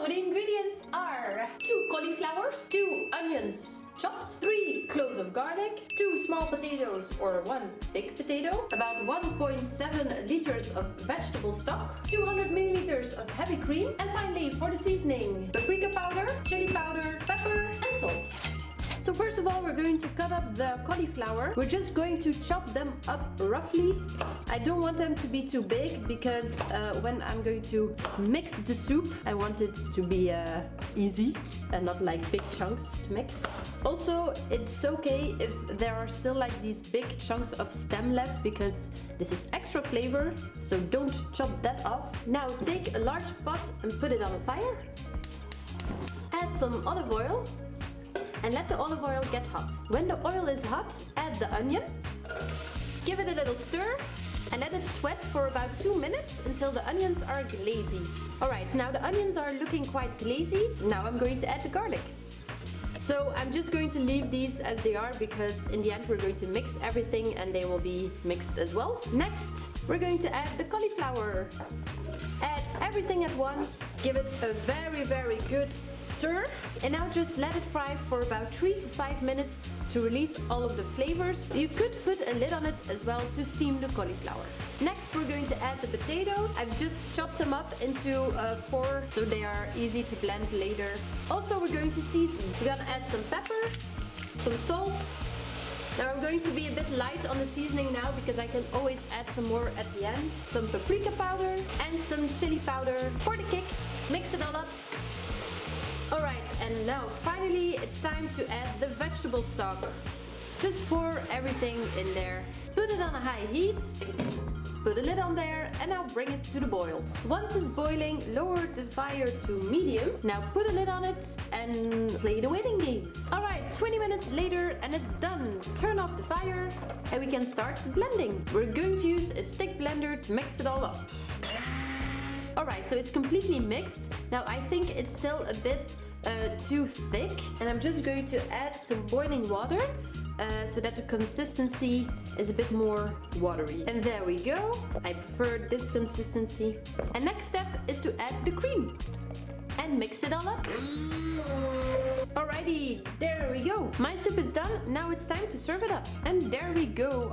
the ingredients are 2 cauliflowers, 2 onions chopped, 3 cloves of garlic, 2 small potatoes or 1 big potato, about 1.7 liters of vegetable stock, 200 milliliters of heavy cream, and finally for the seasoning, paprika powder, chili powder, pepper and salt. So first of all, we're going to cut up the cauliflower. We're just going to chop them up roughly. I don't want them to be too big because when I'm going to mix the soup, I want it to be easy and not like big chunks to mix. Also, it's okay if there are still like these big chunks of stem left because this is extra flavor, so don't chop that off. Now take a large pot and put it on the fire. Add some olive oil. And let the olive oil get hot. When the oil is hot, add the onion. Give it a little stir and let it sweat for about 2 minutes until the onions are glazy. Alright, now the onions are looking quite glazy. Now I'm going to add the garlic. So I'm just going to leave these as they are because in the end we're going to mix everything and they will be mixed as well. Next, we're going to add the cauliflower. Add everything at once. Give it a very good stir, and now just let it fry for about 3 to 5 minutes to release all of the flavors. You could put a lid on it as well to steam the cauliflower. Next we're going to add the potatoes. I've just chopped them up into 4 so they are easy to blend later. Also we're going to season. We're gonna add some pepper, some salt. Now I'm going to be a bit light on the seasoning now because I can always add some more at the end. Some paprika powder and some chili powder for the kick. Mix it all up. Alright, and now finally it's time to add the vegetable stock. Just pour everything in there. Put it on a high heat. Put a lid on there and now bring it to the boil. Once it's boiling, lower the fire to medium. Now put a lid on it and play the waiting game. Alright, 20 minutes later and it's done. Turn off the fire and we can start blending. We're going to use a stick blender to mix it all up. Alright, so it's completely mixed. Now I think it's still a bit too thick and I'm just going to add some boiling water so that the consistency is a bit more watery. And there we go. I prefer this consistency. And next step is to add the cream and mix it all up. Alrighty, there we go. My soup is done. Now it's time to serve it up. And there we go.